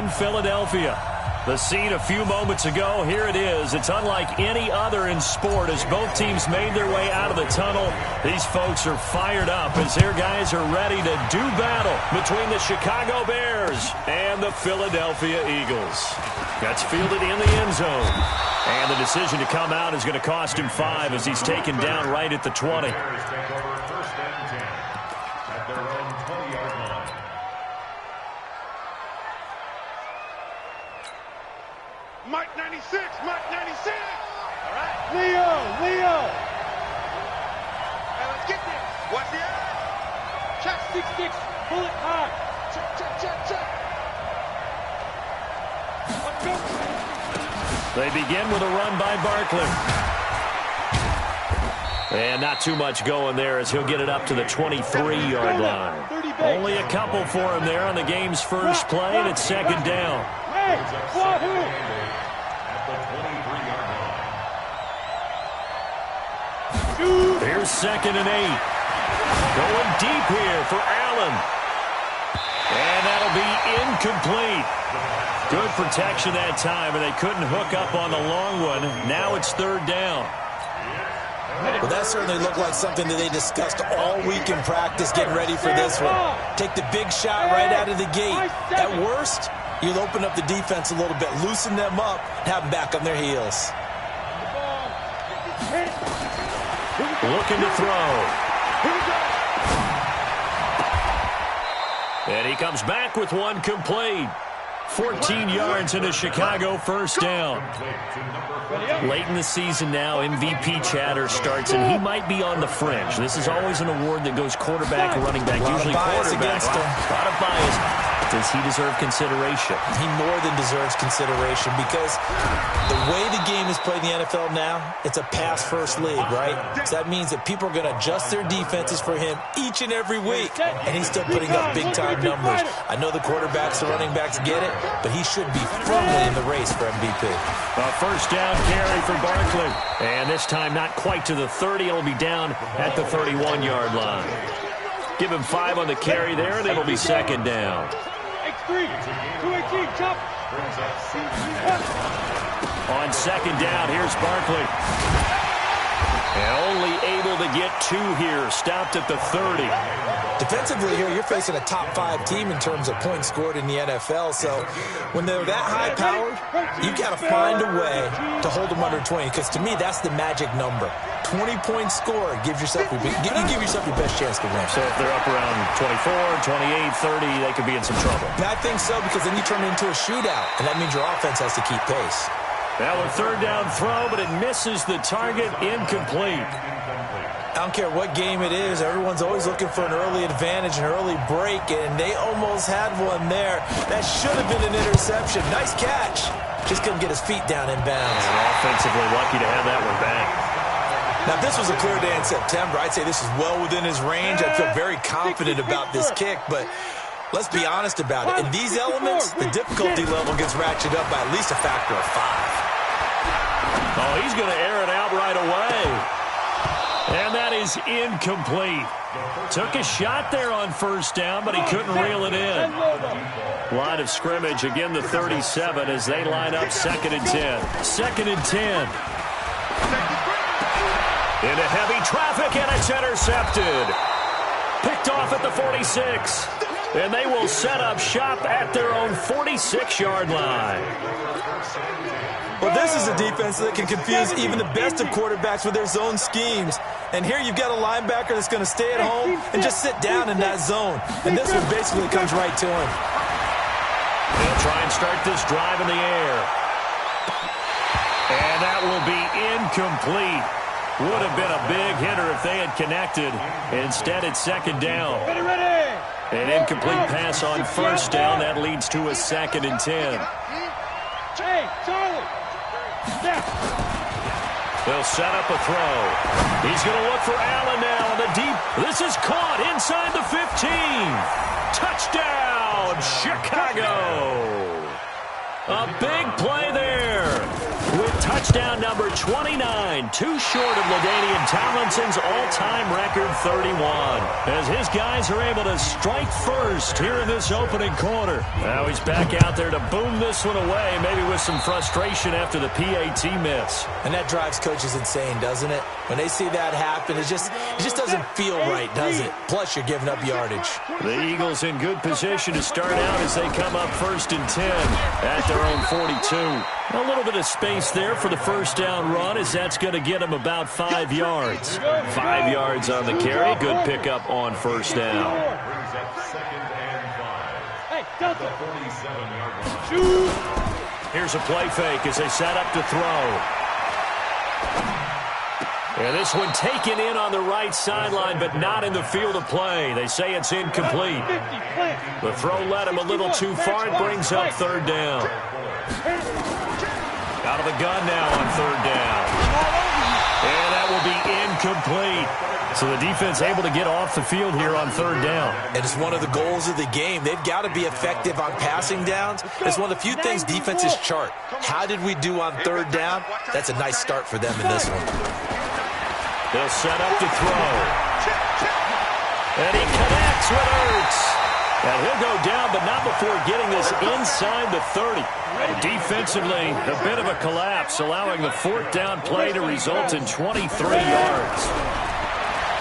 in Philadelphia. The scene a few moments ago, here it is. It's unlike any other in sport as both teams made their way out of the tunnel. These folks are fired up as their guys are ready to do battle between the Chicago Bears and the Philadelphia Eagles. That's fielded in the end zone. And the decision to come out is going to cost him 5 as he's taken down right at the 20. Mike 96, Mike 96. All right. Leo. Hey, let's get this. What's the eye? Check 6-6, bullet high. Check. Let's go. They begin with a run by Barkley. And not too much going there as he'll get it up to the 23-yard line. Only a couple for him there on the game's first play, and it's second down. Hey, Wahoo! Here's 2nd and 8. Going deep here for Allen. And that'll be incomplete. Good protection that time, and they couldn't hook up on the long one. Now it's 3rd down. Well, that certainly looked like something that they discussed all week in practice, getting ready for this one. Take the big shot right out of the gate. At worst, you'll open up the defense a little bit, loosen them up, have them back on their heels. Looking to throw. And he comes back with one complete. 14 yards into Chicago, first down. Late in the season now, MVP chatter starts, and he might be on the fringe. This is always an award that goes quarterback or running back, usually quarterback. A lot of bias. Does he deserve consideration? He more than deserves consideration because the way the game is played in the NFL now, it's a pass-first league, right? So that means that people are going to adjust their defenses for him each and every week, and he's still putting up big-time numbers. I know the quarterbacks, the running backs get it, but he should be firmly in the race for MVP. A first down carry for Barkley. And this time not quite to the 30. It'll be down at the 31-yard line. Give him 5 on the carry there, and it'll be second down. X3, 218, chop. On second down, here's Barkley. And only able to get 2 here. Stopped at the 30. Defensively here, you're facing a top-5 team in terms of points scored in the NFL. So when they're that high-powered, you've got to find a way to hold them under 20. Because to me, that's the magic number. 20 points scored gives yourself you give yourself your best chance to win. So if they're up around 24, 28, 30, they could be in some trouble. And I think so because then you turn it into a shootout, and that means your offense has to keep pace. Now a third down throw, but it misses the target, incomplete. I don't care what game it is. Everyone's always looking for an early advantage, an early break, and they almost had one there. That should have been an interception. Nice catch. Just couldn't get his feet down in bounds. And offensively lucky to have that one back. Now, if this was a clear day in September, I'd say this is well within his range. I feel very confident about this kick, but let's be honest about it. In these elements, the difficulty level gets ratcheted up by at least a factor of 5. Oh, he's going to air it out right away. And that is incomplete. Took a shot there on first down, but he couldn't reel it in. Line of scrimmage, again the 37 as they line up 2nd and 10. 2nd and 10. Into heavy traffic, and it's intercepted. Picked off at the 46. And they will set up shop at their own 46-yard line. Well, this is a defense that can confuse even the best of quarterbacks with their zone schemes. And here you've got a linebacker that's going to stay at home and just sit down in that zone. And this one basically comes right to him. They'll try and start this drive in the air. And that will be incomplete. Would have been a big hitter if they had connected. Instead, it's second down. An incomplete pass on first down. That leads to a 2nd and 10. Hey, Charlie. They'll set up a throw. He's going to look for Allen now on the deep. This is caught inside the 15. Touchdown, Chicago. A big play there with touchdown. touchdown number 29, too short of LaDainian Tomlinson's all-time record 31. As his guys are able to strike first here in this opening quarter. Now he's back out there to boom this one away, maybe with some frustration after the PAT miss. And that drives coaches insane, doesn't it? When they see that happen, it just doesn't feel right, does it? Plus, you're giving up yardage. The Eagles in good position to start out as they come up 1st and 10 at their own 42. A little bit of space there for the first down run, as that's going to get him about 5 yards. 5 yards on the carry. Good pickup on first down. Hey, Delta. Shoot. Here's a play fake as they set up to throw. And this one taken in on the right sideline, but not in the field of play. They say it's incomplete. The throw led him a little too far. It brings up 3rd down. Out of the gun now on 3rd down. And that will be incomplete. So the defense able to get off the field here on 3rd down. And it's one of the goals of the game. They've got to be effective on passing downs. It's one of the few things defenses chart. How did we do on 3rd down? That's a nice start for them in this one. They'll set up to throw. And he connects with Ertz. And he'll go down, but not before getting this inside the 30. Defensively, a bit of a collapse, allowing the 4th down play to result in 23 yards.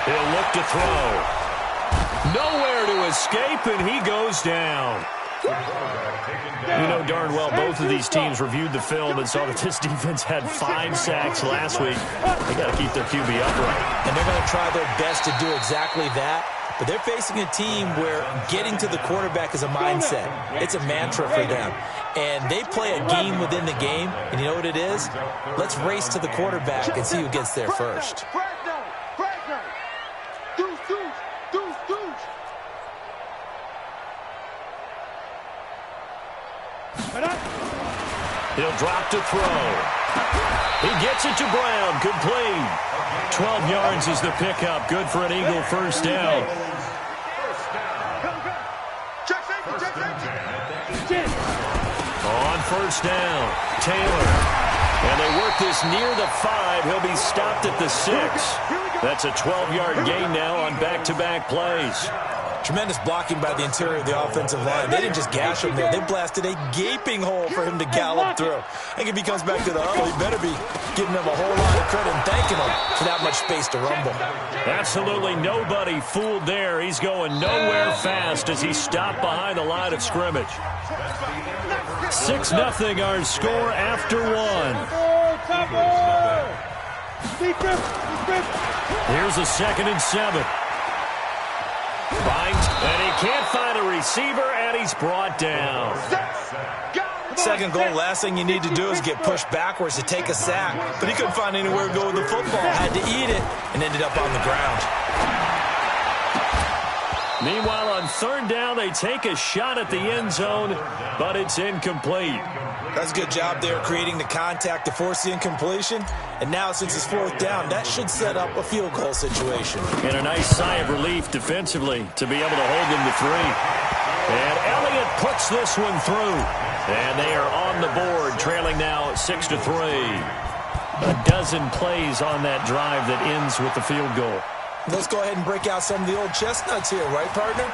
He'll look to throw. Nowhere to escape, and he goes down. You know darn well both of these teams reviewed the film and saw that this defense had 5 sacks last week. They got to keep their QB upright. And they're going to try their best to do exactly that. But they're facing a team where getting to the quarterback is a mindset. It's a mantra for them. And they play a game within the game. And you know what it is? Let's race to the quarterback and see who gets there first. He'll drop to throw. He gets it to Brown. Complete. 12 yards is the pickup. Good for an Eagle first down. On first down, Taylor. And they work this near the 5. He'll be stopped at the 6. That's a 12-yard gain now on back-to-back plays. Tremendous blocking by the interior of the offensive line. They didn't just gash him there. They blasted a gaping hole for him to gallop through. I think if he comes back to the huddle, he better be giving him a whole lot of credit and thanking him for that much space to rumble. Absolutely nobody fooled there. He's going nowhere fast as he's stopped behind the line of scrimmage. 6-0 our score after 1. Here's a 2nd and 7. And he can't find a receiver, and he's brought down. Second goal, last thing you need to do is get pushed backwards to take a sack. But he couldn't find anywhere to go with the football. Had to eat it and ended up on the ground. Meanwhile, on 3rd down, they take a shot at the end zone, but it's incomplete. That's a good job there creating the contact to force the incompletion. And now, since it's 4th down, that should set up a field goal situation. And a nice sigh of relief defensively to be able to hold them to 3. And Elliott puts this one through. And they are on the board, trailing now 6-3. A dozen plays on that drive that ends with the field goal. Let's go ahead and break out some of the old chestnuts here, right, partner?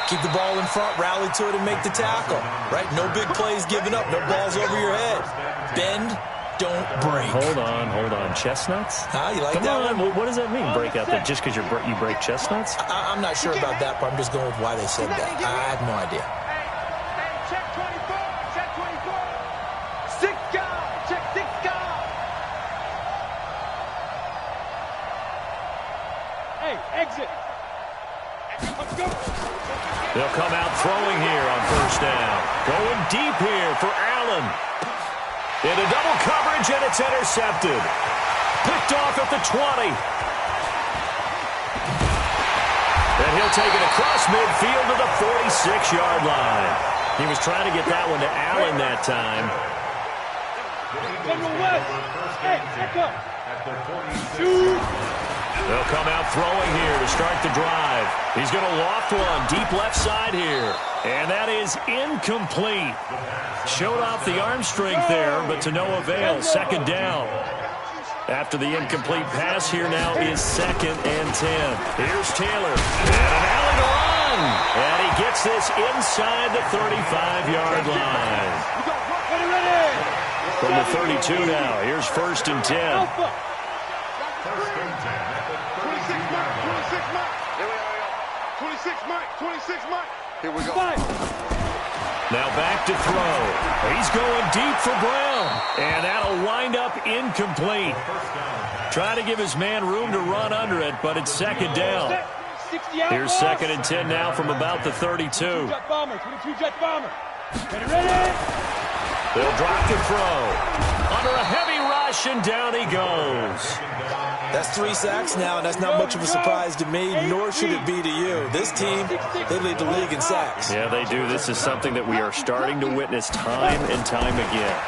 Keep the ball in front, rally to it, and make the tackle, right? No big plays given up, no balls over your head. Bend, don't break. Hold on. Chestnuts? You like Come that on. one? What does that mean, break out there? Just because you break chestnuts? I'm not sure about that, but I'm just going with why they said that. I have no idea. Check 24, check 24. 6 guys, check 6 guys. Hey, exit. Let's go. They'll come out throwing here on first down. Going deep here for Allen. Into double coverage, and it's intercepted. Picked off at the 20. And he'll take it across midfield to the 46-yard line. He was trying to get that one to Allen that time. Hey, check up. Shoot. They'll come out throwing here to start the drive. He's going to loft one deep left side here. And that is incomplete. Showed off the arm strength there, but to no avail. Second down. After the incomplete pass, here now is 2nd and 10. Here's Taylor. And an alley to run. And he gets this inside the 35-yard line. From the 32 now, here's 1st and 10. 26 Mike. Here we go. Now back to throw. He's going deep for Brown. And that'll wind up incomplete. Trying to give his man room to run under it, but it's 2nd down. Here's 2nd and 10 now from about the 32. 22-jet bomber. 22-jet bomber. Ready? They'll drop the throw. Under a heavy rush, and down he goes. That's 3 sacks now, and that's not much of a surprise to me, nor should it be to you. This team, they lead the league in sacks. Yeah, they do. This is something that we are starting to witness time and time again.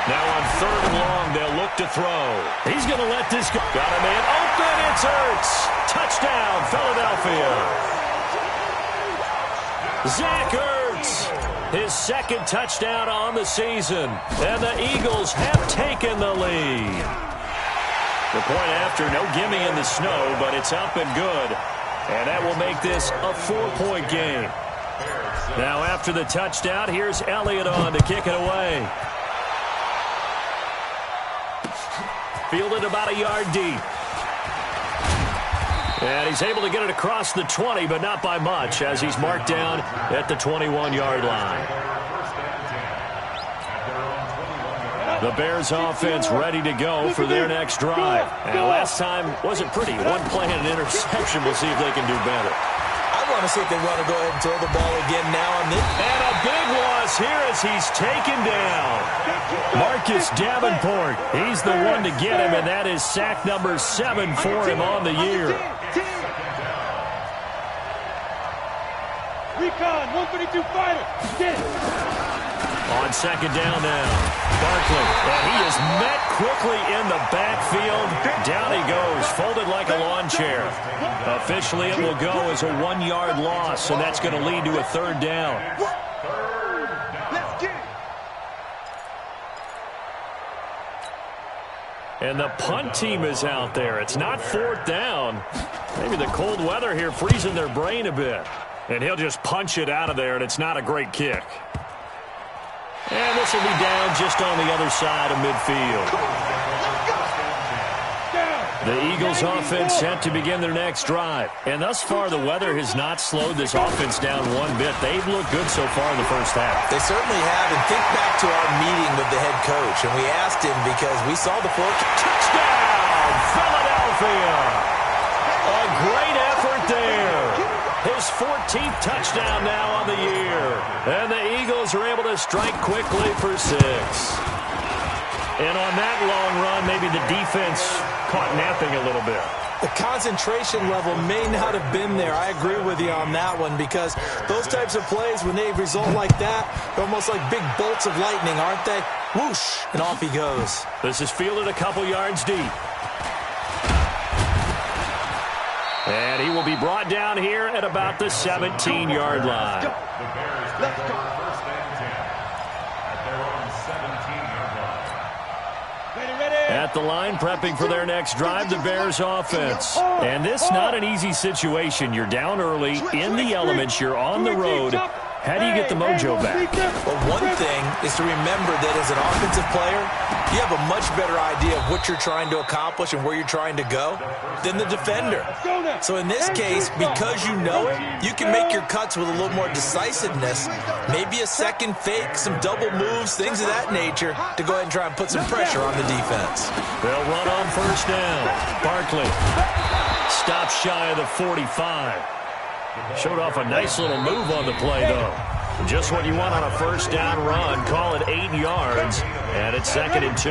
Now on 3rd and long, they'll look to throw. He's going to let this go. Got a man open. It's Ertz. Touchdown, Philadelphia. Zach Ertz. His 2nd touchdown on the season. And the Eagles have taken the lead. The point after, no gimme in the snow, but it's up and good. And that will make this a 4-point game. Now after the touchdown, here's Elliott on to kick it away. Fielded about a yard deep. And he's able to get it across the 20, but not by much, as he's marked down at the 21-yard line. The Bears offense ready to go for their next drive. And last time wasn't pretty. One play and an interception. We'll see if they can do better. I want to see if they want to go ahead and throw the ball again now on this. And a big loss here as he's taken down. Marcus Davenport. He's the one to get him, and that is sack number 7 for him on the year. Recon, 132 fighter. Get it. On 2nd down now. Barkley, and he is met quickly in the backfield. Down he goes, folded like a lawn chair. Officially, it will go as a 1-yard loss, and that's going to lead to a 3rd down. And the punt team is out there. It's not 4th down. Maybe the cold weather here freezing their brain a bit. And he'll just punch it out of there, and it's not a great kick. And this will be down just on the other side of midfield. The Eagles offense set to begin their next drive. And thus far, the weather has not slowed this offense down one bit. They've looked good so far in the first half. They certainly have. And think back to our meeting with the head coach. And we asked him because we saw the touchdown, Philadelphia. A great effort there. His 14th touchdown now on the year. And the Eagles are able to strike quickly for 6. And on that long run, maybe the defense caught napping a little bit. The concentration level may not have been there. I agree with you on that one because those types of plays, when they result like that, they're almost like big bolts of lightning, aren't they? Whoosh, and off he goes. This is fielded a couple yards deep. And he will be brought down here at about the 17-yard line. Let's go. At the line, prepping for their next drive, the Bears offense. And this not an easy situation. You're down early, in the elements, you're on the road. How do you get the mojo back? Well, one thing is to remember that as an offensive player, you have a much better idea of what you're trying to accomplish and where you're trying to go than the defender. So in this case, because you know it, you can make your cuts with a little more decisiveness, maybe a second fake, some double moves, things of that nature, to go ahead and try and put some pressure on the defense. They'll run on 1st down. Barkley stops shy of the 45. Showed off a nice little move on the play, though. Just what you want on a first down run. Call it 8 yards, and it's 2nd and 2.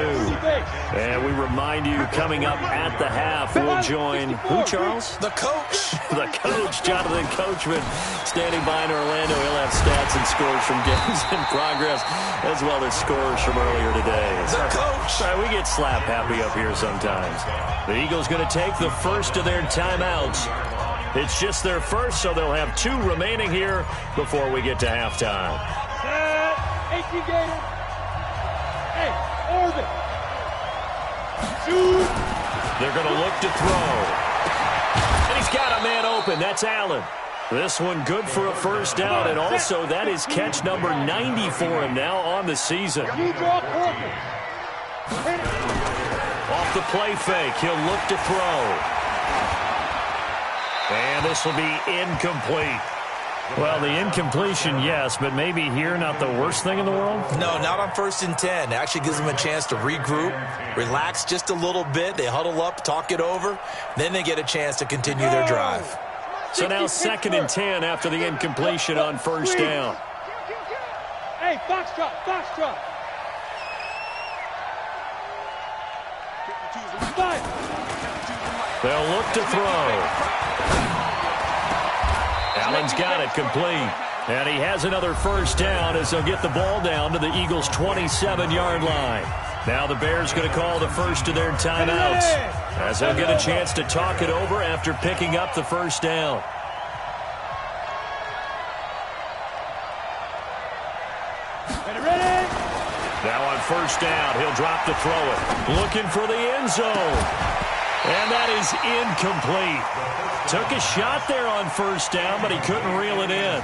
And we remind you, coming up at the half, we'll join who, Charles? The coach. The coach, Jonathan Coachman, standing by in Orlando. He'll have stats and scores from games in progress, as well as scores from earlier today. The coach. All right, we get slap happy up here sometimes. The Eagles going to take the first of their timeouts. It's just their first, so they'll have 2 remaining here before we get to halftime. Set. 18 Gators. Hey, orbit. Shoot. They're going to look to throw. And he's got a man open. That's Allen. This one good for a first down, and also that is catch number 90 for him now on the season. You draw corpus. Off the play fake, he'll look to throw. And this will be incomplete. Well, the incompletion, yes, but maybe here not the worst thing in the world? No, not on 1st and 10. It actually gives them a chance to regroup, relax just a little bit. They huddle up, talk it over. Then they get a chance to continue their drive. So now 2nd and 10 after the incompletion on first down. Hey, foxtrot, foxtrot. They'll look to throw. Allen's got it complete. And he has another first down as they'll get the ball down to the Eagles' 27-yard line. Now the Bears going to call the first of their timeouts as they'll get a chance to talk it over after picking up the first down. Ready? Now on first down, he'll drop to throw it. Looking for the end zone. And that is incomplete. Took a shot there on first down, but he couldn't reel it in.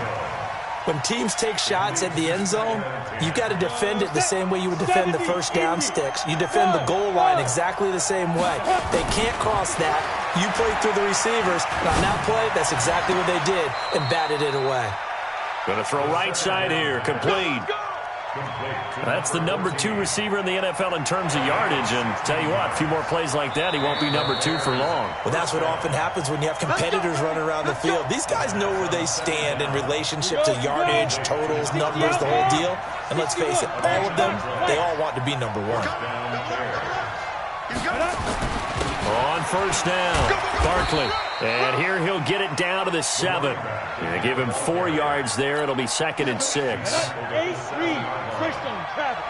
When teams take shots at the end zone, you've got to defend it the same way you would defend the first down sticks. You defend the goal line exactly the same way. They can't cross that. You play through the receivers. And on that play, that's exactly what they did and batted it away. Going to throw right side here, complete. That's the number 2 receiver in the NFL in terms of yardage, and tell you what, a few more plays like that, he won't be number 2 for long. Well, that's what often happens when you have competitors running around the field. These guys know where they stand in relationship to yardage, totals, numbers, the whole deal. And let's face it, all of them, they all want to be number 1. On first down, Barkley. And here he'll get it down to the 7. And give him 4 yards there. It'll be 2nd and 6. Ace Reed, Christian Travis.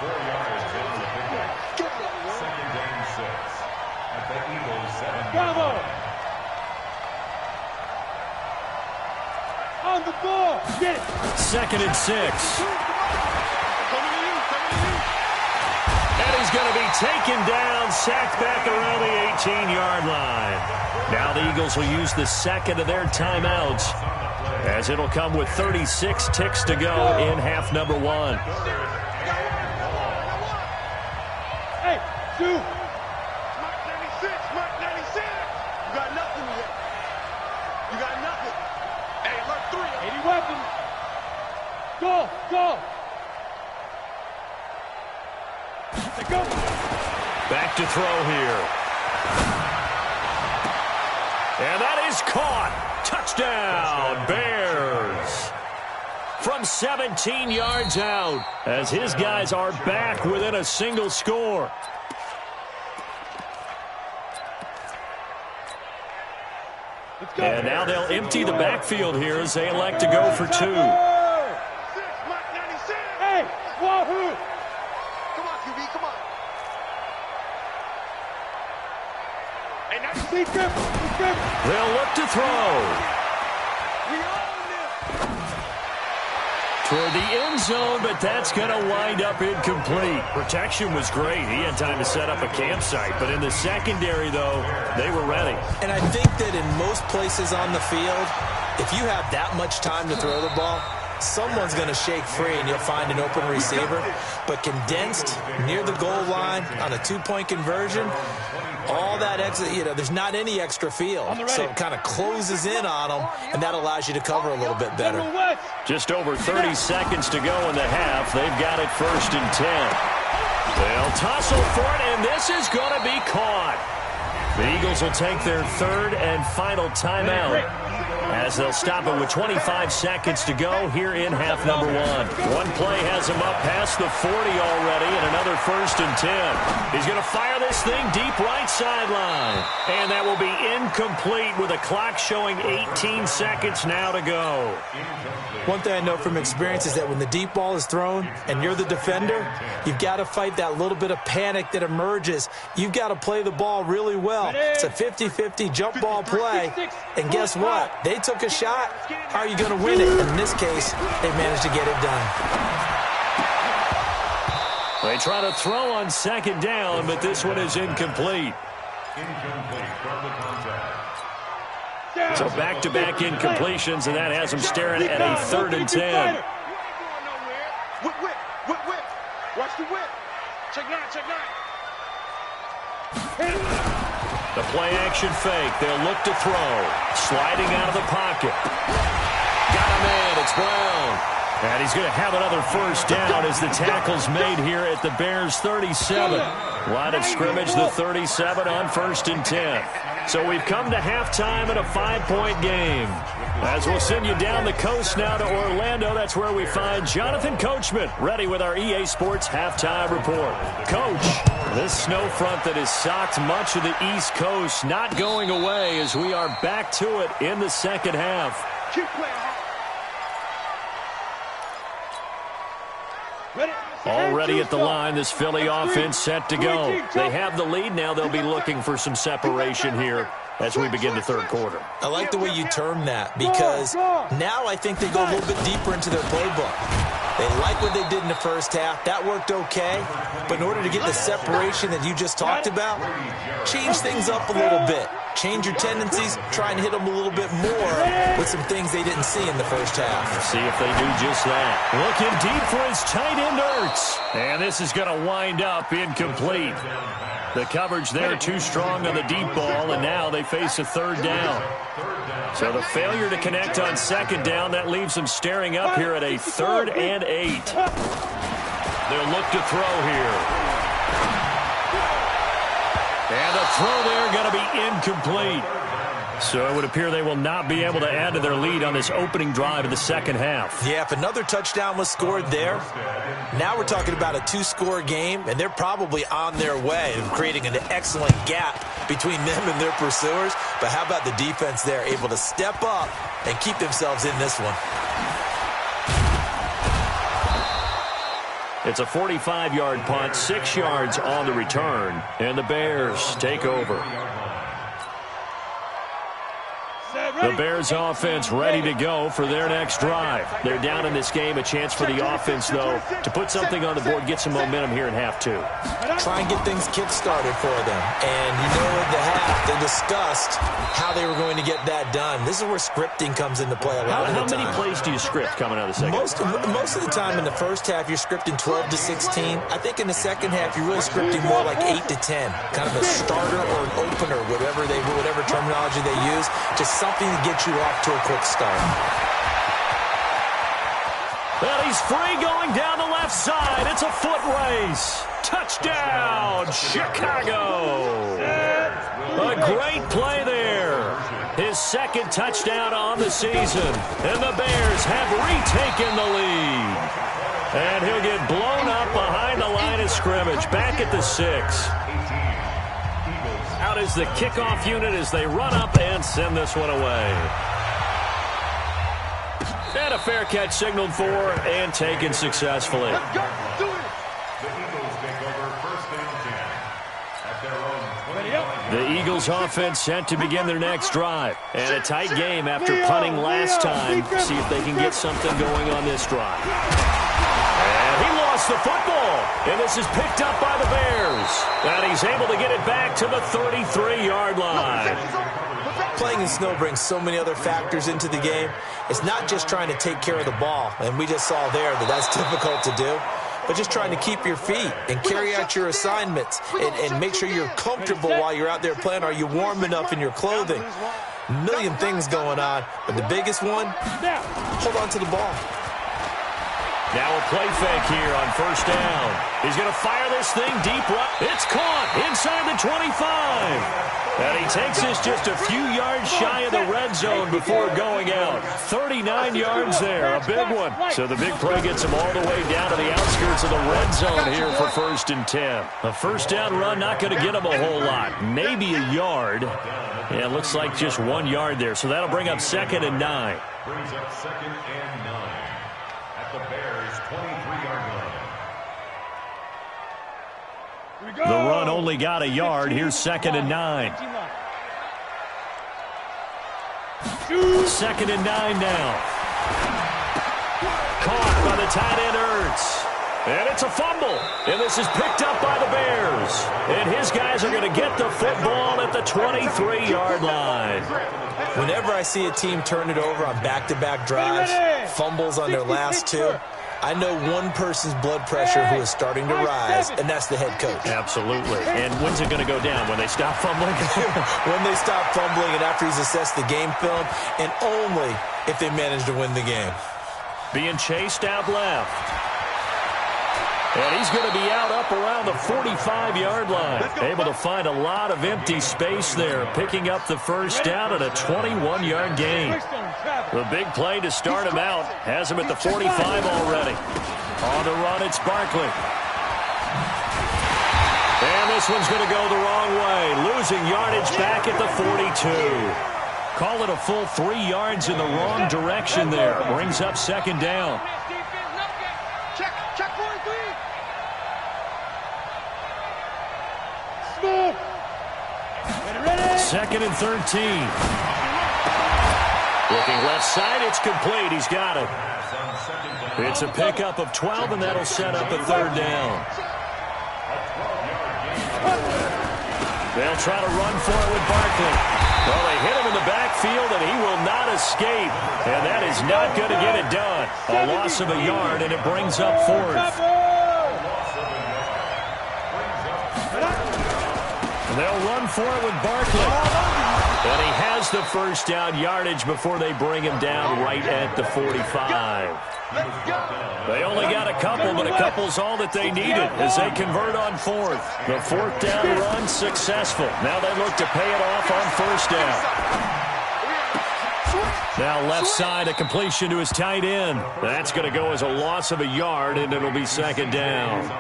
Bravo. On the ball. Get it. 2nd and 6. And he's going to be taken down, sacked back around the 18-yard line. Now the Eagles will use the 2nd of their timeouts, as it'll come with 36 ticks to go in half number 1. Hey, shoot. Mark 96, Mark 96. You got nothing yet. You got nothing. Hey, look, 3. 80 weapons. Go, go. Go. Back to throw here. And that is caught. Touchdown, Bears. From 17 yards out, as his guys are back within a single score. And now they'll empty the backfield here as they elect to go for 2. 6, Mark 96. Hey, wahoo. Come on, QB, come on. Hey, 96. They'll look to throw. We own this. Toward the end zone, but that's going to wind up incomplete. Protection was great. He had time to set up a campsite. But in the secondary, though, they were ready. And I think that in most places on the field, if you have that much time to throw the ball, someone's going to shake free and you'll find an open receiver. But condensed near the goal line on a 2-point conversion, all that extra, there's not any extra field. So it kind of closes in on them, and that allows you to cover a little bit better. Just over 30 seconds to go in the half. They've got it 1st and 10. They'll tussle for it, and this is going to be caught. The Eagles will take their 3rd and final timeout as they'll stop it with 25 seconds to go here in half number one. One play has him up past the 40 already, and another 1st and 10. He's going to fire this thing deep right sideline. And that will be incomplete with a clock showing 18 seconds now to go. One thing I know from experience is that when the deep ball is thrown and you're the defender, you've got to fight that little bit of panic that emerges. You've got to play the ball really well. It's a 50-50 jump ball play. And guess what? They took a shot. How are you going to win it? In this case, they managed to get it done. They try to throw on 2nd down, but this one is incomplete. So back-to-back incompletions, and that has them staring at a 3rd and 10. Whip. Watch the whip. Check 9. The play-action fake. They'll look to throw. Sliding out of the pocket. Got him in. It's Brown. And he's going to have another 1st down as the tackle's made here at the Bears' 37. Line of scrimmage, the 37 on 1st and 10. So we've come to halftime in a 5-point game. As we'll send you down the coast now to Orlando, that's where we find Jonathan Coachman, ready with our EA Sports halftime report. Coach, this snow front that has socked much of the East Coast not going away as we are back to it in the second half. Keep playing hard. Already at the line, this Philly offense set to go. They have the lead now. They'll be looking for some separation here as we begin the 3rd quarter. I like the way you term that because now I think they go a little bit deeper into their playbook. They like what they did in the first half. That worked okay. But in order to get the separation that you just talked about, change things up a little bit. Change your tendencies, try and hit them a little bit more with some things they didn't see in the first half. See if they do just that. Looking deep for his tight end, Ertz. And this is going to wind up incomplete. The coverage there too strong on the deep ball, and now they face a 3rd down. So the failure to connect on 2nd down, that leaves them staring up here at a 3rd and 8. They'll look to throw here. And the throw there going to be incomplete. So it would appear they will not be able to add to their lead on this opening drive of the second half. Yeah, if another touchdown was scored there, now we're talking about a 2-score game, and they're probably on their way of creating an excellent gap between them and their pursuers. But how about the defense there, able to step up and keep themselves in this one? It's a 45-yard punt, 6 yards on the return, and the Bears take over. The Bears offense ready to go for their next drive. They're down in this game. A chance for the offense, though, to put something on the board, get some momentum here in half 2. Try and get things kick-started for them. And you know at the half, they discussed how they were going to get that done. This is where scripting comes into play a lot of the time. How many plays do you script coming out of the second? Most of the time in the first half, you're scripting 12 to 16. I think in the second half, you're really scripting more like 8 to 10. Kind of a starter or an opener, whatever terminology they use. Just something to get you off to a quick start. Well, he's free going down the left side. It's a foot race. Touchdown, Chicago. A great play there. His 2nd touchdown on the season. And the Bears have retaken the lead. And he'll get blown up behind the line of scrimmage. Back at the 6. Out is the kickoff unit as they run up and send this one away. And a fair catch signaled for and taken successfully. Let's go. Do it. The Eagles offense set to begin their next drive. And a tight game after punting last time. See if they can get something going on this drive. And he lost the football. And this is picked up by the Bears. And he's able to get it back to the 33-yard line. Playing in snow brings so many other factors into the game. It's not just trying to take care of the ball. And we just saw there that that's difficult to do. But just trying to keep your feet and carry out your assignments and make sure you're comfortable while you're out there playing. Are you warm enough in your clothing? A million things going on. But the biggest one, hold on to the ball. Now a play fake here on first down. He's going to fire this thing deep right. It's caught inside the 25. And he takes us just a few yards shy of the red zone before going out. 39 yards there, a big one. So the big play gets him all the way down to the outskirts of the red zone here for 1st and 10. A first down run not going to get him a whole lot. Maybe a yard. Yeah, it looks like just 1 yard there. So that'll bring up 2nd and 9. Brings up 2nd and 9 at the Bears' 23-yard line. The run only got a yard. Here's 2nd and 9. 2nd and 9 now. Caught by the tight end Ertz. And it's a fumble. And this is picked up by the Bears. And his guys are going to get the football at the 23-yard line. Whenever I see a team turn it over on back-to-back drives, fumbles on their last two, I know one person's blood pressure who is starting to rise, and that's the head coach. Absolutely. And when's it going to go down? When they stop fumbling? When they stop fumbling and after he's assessed the game film, and only if they manage to win the game. Being chased out left. And he's going to be out up around the 45-yard line. Able to find a lot of empty space there, picking up the first down at a 21-yard gain. The big play to start him out has him at the 45 already. On the run, it's Barkley. And this one's going to go the wrong way, losing yardage back at the 42. Call it a full 3 yards in the wrong direction there. Brings up 2nd down. Check 43. 2nd and 13. Looking left side, it's complete. He's got it. It's a pickup of 12, and that'll set up a 3rd down. They'll try to run for it with Barkley. Well, they hit him in the backfield, and he will not escape. And that is not going to get it done. A loss of a yard, and it brings up 4th. They'll run for it with Barkley. And he has the first down yardage before they bring him down right at the 45. They only got a couple, but a couple's all that they needed as they convert on 4th. The 4th down run successful. Now they look to pay it off on 1st down. Now left side, a completion to his tight end. That's going to go as a loss of a yard, and it'll be 2nd down.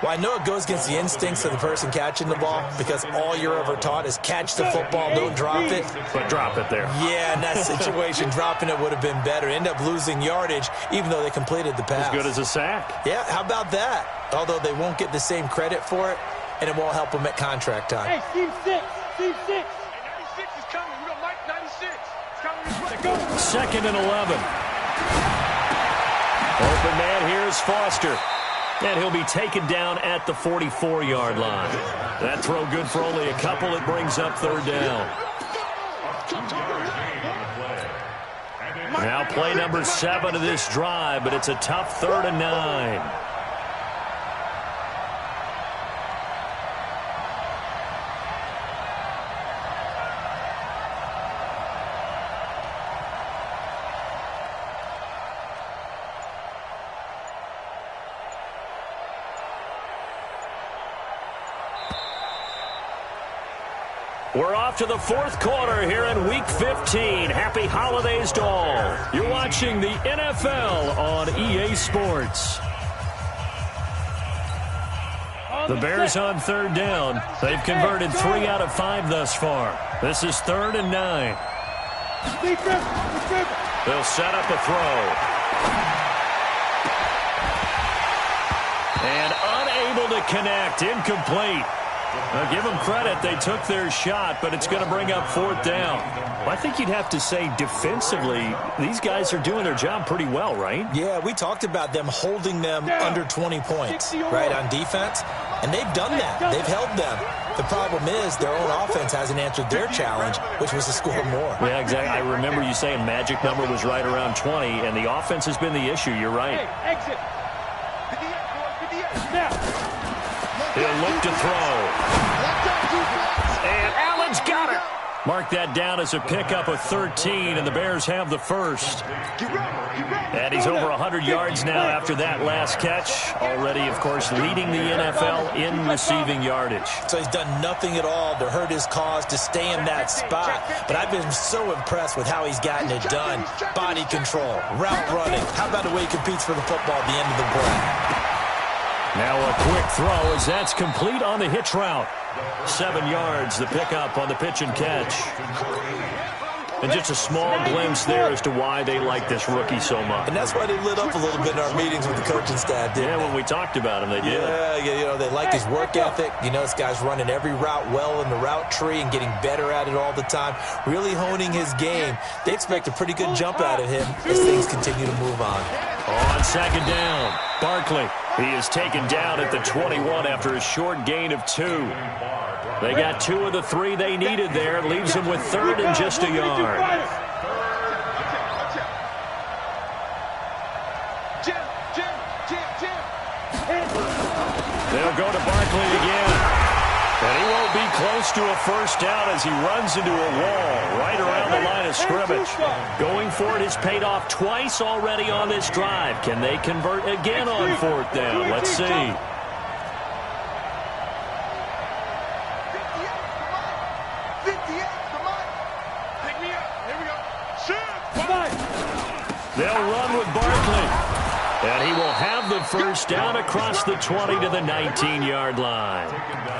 Well, I know it goes against the instincts of the person catching the ball because all you're ever taught is catch the football, don't drop it. But drop it there. Yeah, in that situation, dropping it would have been better. End up losing yardage, even though they completed the pass. As good as a sack. Yeah, how about that? Although they won't get the same credit for it, and it won't help them at contract time. Hey, Steve 6. Steve 6. Hey, 96 is coming. We got Mike 96. It's coming this way. 2nd and 11. Open man here is Foster. And he'll be taken down at the 44-yard line. That throw good for only a couple. It brings up 3rd down. Now play number 7 of this drive, but it's a tough 3rd and 9. We're off to the 4th quarter here in Week 15. Happy holidays to all. You're watching the NFL on EA Sports. The Bears on 3rd down. They've converted 3 out of 5 thus far. This is 3rd and 9. They'll set up a throw. And unable to connect. Incomplete. Now, give them credit. They took their shot, but it's going to bring up 4th down. Well, I think you'd have to say defensively, these guys are doing their job pretty well, right? Yeah, we talked about them holding them under 20 points, right, on defense. And they've done that. They've held them. The problem is their own offense hasn't answered their challenge, which was to score more. Yeah, exactly. I remember you saying magic number was right around 20, and the offense has been the issue. You're right. Hey, exit. Now. He'll look to throw. And Allen's got it. Mark that down as a pickup of 13, and the Bears have the first. And he's over 100 yards now after that last catch. Already, of course, leading the NFL in receiving yardage. So he's done nothing at all to hurt his cause, to stay in that spot. But I've been so impressed with how he's gotten it done. Body control, route running. How about the way he competes for the football at the end of the play? Now a quick throw as that's complete on the hitch route. 7 yards, the pickup on the pitch and catch. And just a small glimpse there as to why they like this rookie so much. And that's why they lit up a little bit in our meetings with the coaching staff, didn't they? When we talked about him, they did. Yeah, they like his work ethic. This guy's running every route well in the route tree and getting better at it all the time, really honing his game. They expect a pretty good jump out of him as things continue to move on. On second down, Barkley. He is taken down at the 21 after a short gain of 2. They got 2 of the 3 they needed there. Leaves them with 3rd and just a yard. They'll go to Barkley again. And he won't be close to a first down as he runs into a wall right around the line of scrimmage. Going for it has paid off twice already on this drive. Can they convert again on 4th down? Let's see. They'll run with Barkley. And he will have the first down across the 20 to the 19-yard line.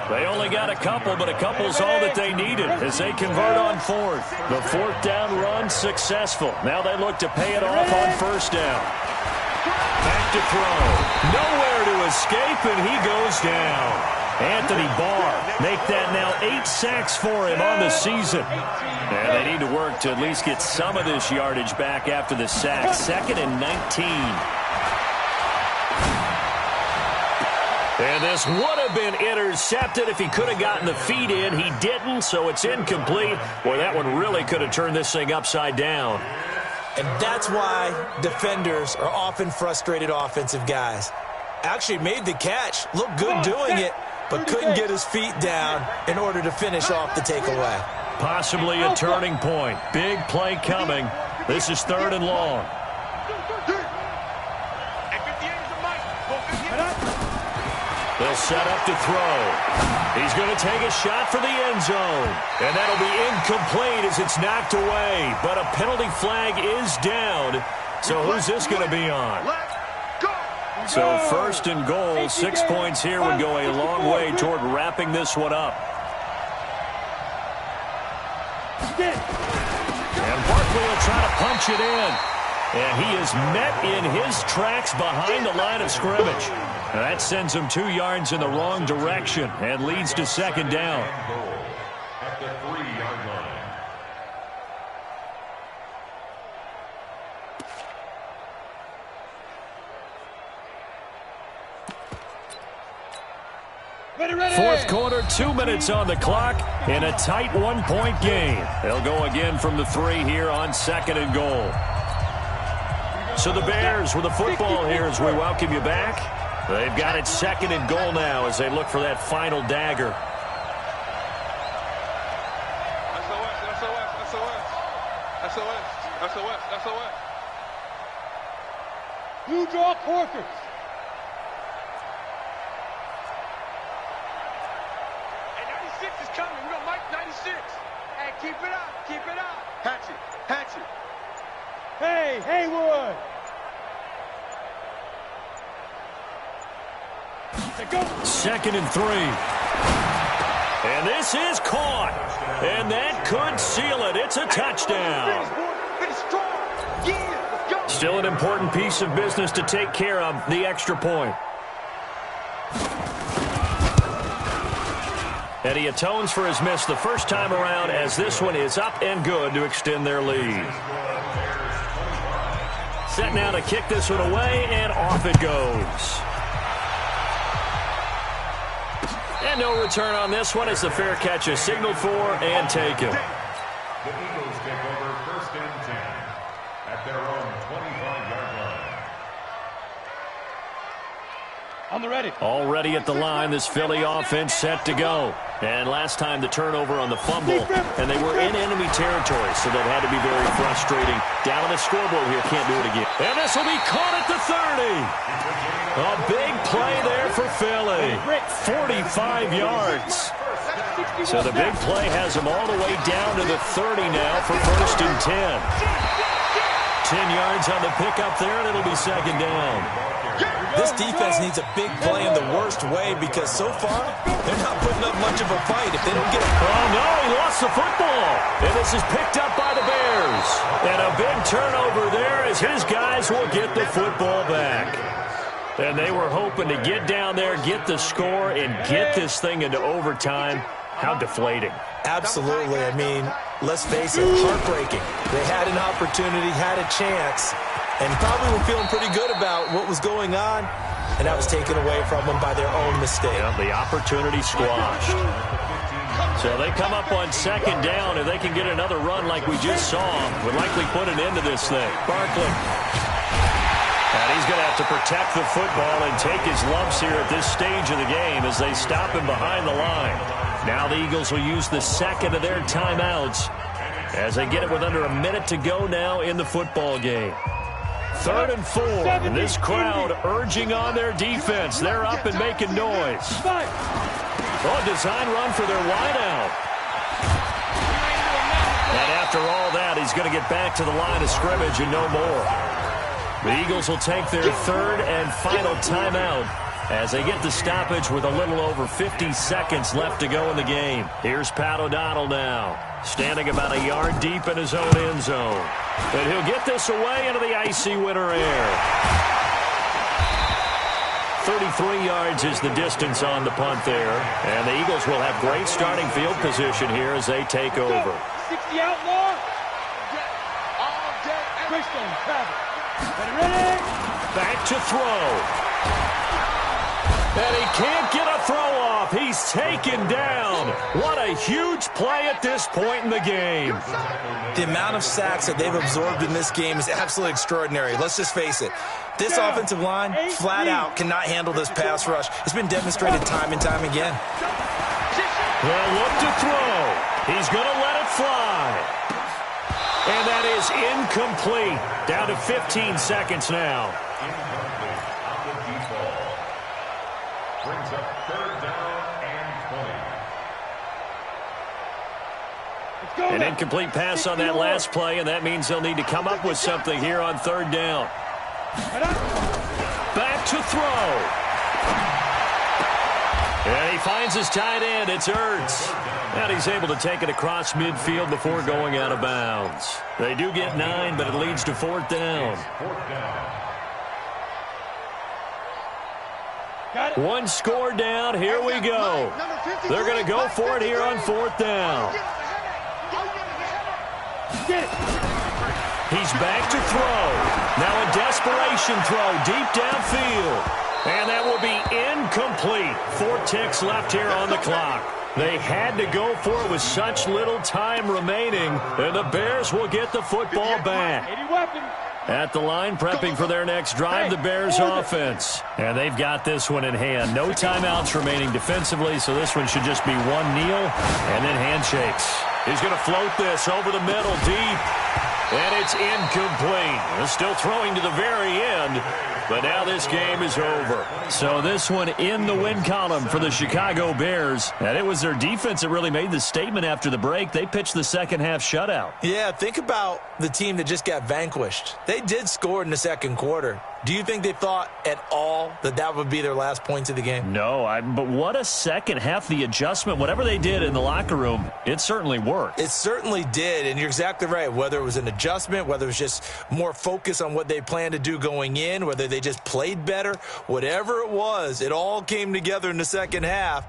They only got a couple, but a couple's all that they needed as they convert on 4th. The 4th down run successful. Now they look to pay it off on 1st down. Back to throw. Nowhere to escape, and he goes down. Anthony Barr make that now 8 sacks for him on the season. And they need to work to at least get some of this yardage back after the sack. 2nd and 19. And this would have been intercepted if he could have gotten the feet in. He didn't, so it's incomplete. Boy, that one really could have turned this thing upside down. And that's why defenders are often frustrated offensive guys. Actually made the catch, looked good doing it, but couldn't get his feet down in order to finish off the takeaway. Possibly a turning point. Big play coming. This is 3rd and long. They'll set up to throw. He's going to take a shot for the end zone. And that'll be incomplete as it's knocked away. But a penalty flag is down. So who's this going to be on? So 1st and goal, 6 points here would go a long way toward wrapping this one up. And Barkley will try to punch it in. And he is met in his tracks behind the line of scrimmage. And that sends him 2 yards in the wrong direction and leads to 2nd down. At the 3-yard line. Fourth quarter, 2 minutes on the clock in a tight 1-point game. They'll go again from the 3 here on 2nd and goal. So the Bears with the football here as we welcome you back. They've got it 2nd and goal now as they look for that final dagger. SOS. You draw Corkers. Hey, 96 is coming. We got Mike 96. Hey, keep it up. Hatchet. Hey, Haywood. Go. 2nd and 3. And this is caught. And that could seal it. It's a touchdown. Still an important piece of business to take care of, the extra point. And he atones for his miss the first time around as this one is up and good to extend their lead. Set now to kick this one away, and off it goes. And no return on this one as the fair catch is signaled for and taken. The Eagles take over 1st and 10 at their own 25-yard line. I'm the ready. Already at the line, this Philly offense set to go. And last time the turnover on the fumble, and they were in enemy territory, so that had to be very frustrating. Down on the scoreboard here, can't do it again. And this will be caught at the 30. A big play there for Philly. 45 yards. So the big play has them all the way down to the 30 now for 1st and 10. 10 yards on the pickup there, and it'll be 2nd down. This defense needs a big play in the worst way because so far they're not putting up much of a fight if they don't get it. Oh, no, he lost the football. And this is picked up by the Bears. And a big turnover there as his guys will get the football back. And they were hoping to get down there, get the score, and get this thing into overtime. How deflating. Absolutely. I mean, let's face it, heartbreaking. They had an opportunity, had a chance, and probably were feeling pretty good about what was going on, and that was taken away from them by their own mistake. Yeah, the opportunity squashed. So they come up on 2nd down. If they can get another run like we just saw, would likely put an end to this thing. Barkley. And he's going to have to protect the football and take his lumps here at this stage of the game as they stop him behind the line. Now the Eagles will use the 2nd of their timeouts as they get it with under a minute to go now in the football game. 3rd and 4, and this crowd urging on their defense. They're up and making noise. Oh, design run for their wideout. And after all that, he's going to get back to the line of scrimmage and no more. The Eagles will take their 3rd and final timeout as they get the stoppage with a little over 50 seconds left to go in the game. Here's Pat O'Donnell now, standing about a yard deep in his own end zone. And he'll get this away into the icy winter air. 33 yards is the distance on the punt there. And the Eagles will have great starting field position here as they take over. 60 outlaw. Greystone, travel. Ready? Back to throw. And he can't get a throw off. He's taken down. What a huge play at this point in the game. The amount of sacks that they've absorbed in this game is absolutely extraordinary. Let's just face it. This offensive line, flat out, cannot handle this pass rush. It's been demonstrated time and time again. Well, look to throw. He's going to let it fly. And that is incomplete. Down to 15 seconds now. Brings up 3rd down and 20. An incomplete pass on that last play, and that means they'll need to come up with something here on 3rd down. Back to throw. And he finds his tight end. It's Ertz. And he's able to take it across midfield before going out of bounds. They do get 9, but it leads to 4th down. One score down. Here we go. They're going to go for it here on 4th down. He's back to throw. Now a desperation throw deep downfield. And that will be incomplete. 4 ticks left here on the clock. They had to go for it with such little time remaining. And the Bears will get the football back. At the line, prepping for their next drive, the Bears offense. And they've got this one in hand. No timeouts remaining defensively, so this one should just be one kneel and then handshakes. He's going to float this over the middle deep. And it's incomplete. They're still throwing to the very end. But now this game is over. So this one in the win column for the Chicago Bears. And it was their defense that really made the statement after the break. They pitched the second half shutout. Yeah, think about the team that just got vanquished. They did score in the second quarter. Do you think they thought at all that that would be their last points of the game? No, but what a second half. The adjustment, whatever they did in the locker room, it certainly worked. It certainly did, and you're exactly right. Whether it was an adjustment, whether it was just more focus on what they planned to do going in, whether they just played better, whatever it was, it all came together in the second half.